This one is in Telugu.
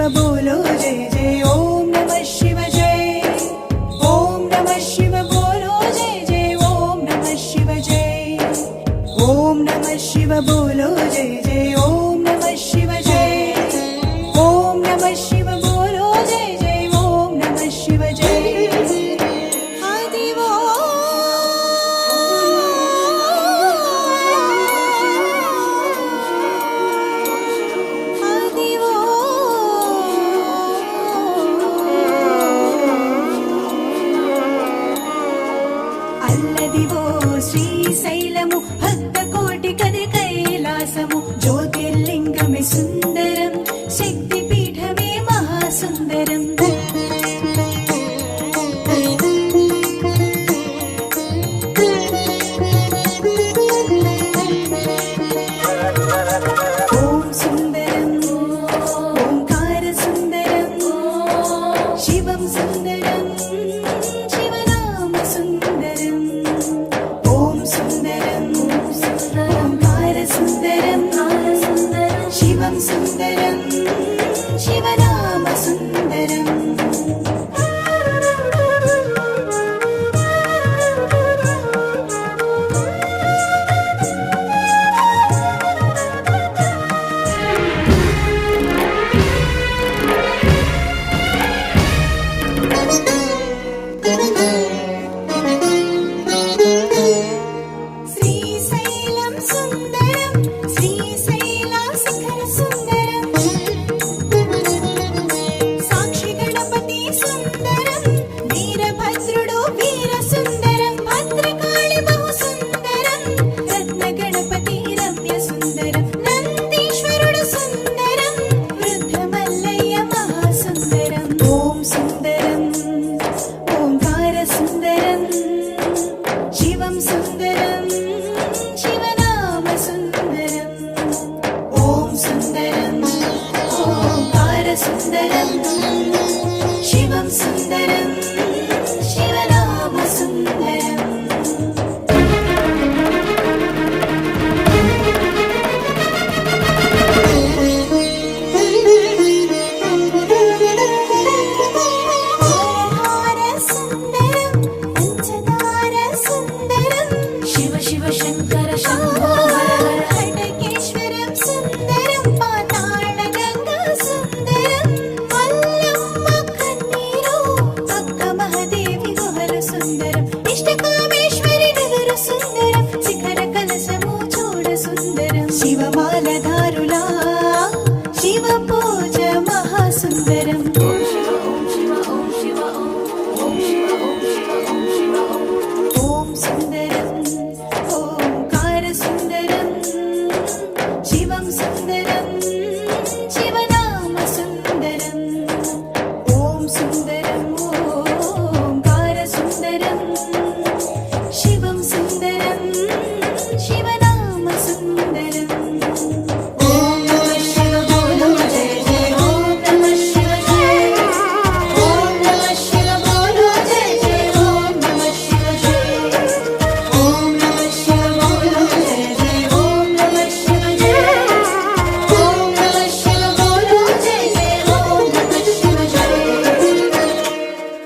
बोलो जय जय ओम नमः शिव जय। ओम नमः शिव बोलो जय जय ओम नमः शिव जय। ओम नमः शिव बोलो जय जय ओम नमः शिव जय। ओम नमः शिव बोलो जय जय ओम नमः शिव जय। అల్లదివో శ్రీశైలము భక్తకోటి కది కైలాసము జ్యోతిర్లింగమే సుందరం శక్తిపీఠమే మహాసుందరం ఓం సుందరం ఓంకార సుందరం శివం సుందరం శివనామ సుందరం ఓం సుందరం ఓంకార సుందరం శివం సుందరం శివనామ సుందరం శ్రీశైలం సుందరం శ్రీశైల శిఖర సుందరం సాక్షి గణపతి సుందరం వీరభద్రుడు వీర సుందరం భద్రకాళి బహు సుందరం రత్న గణపతి రమ్య సుందరం నందీశ్వరుడు సుందరం వృద్ధ మల్లయ్య మహాసుందరం ఓం సుందరం ఓంకార సుందరం శివం సుందరం శివనామ సుందరం ఓం సుందరం ఓంకార సుందరం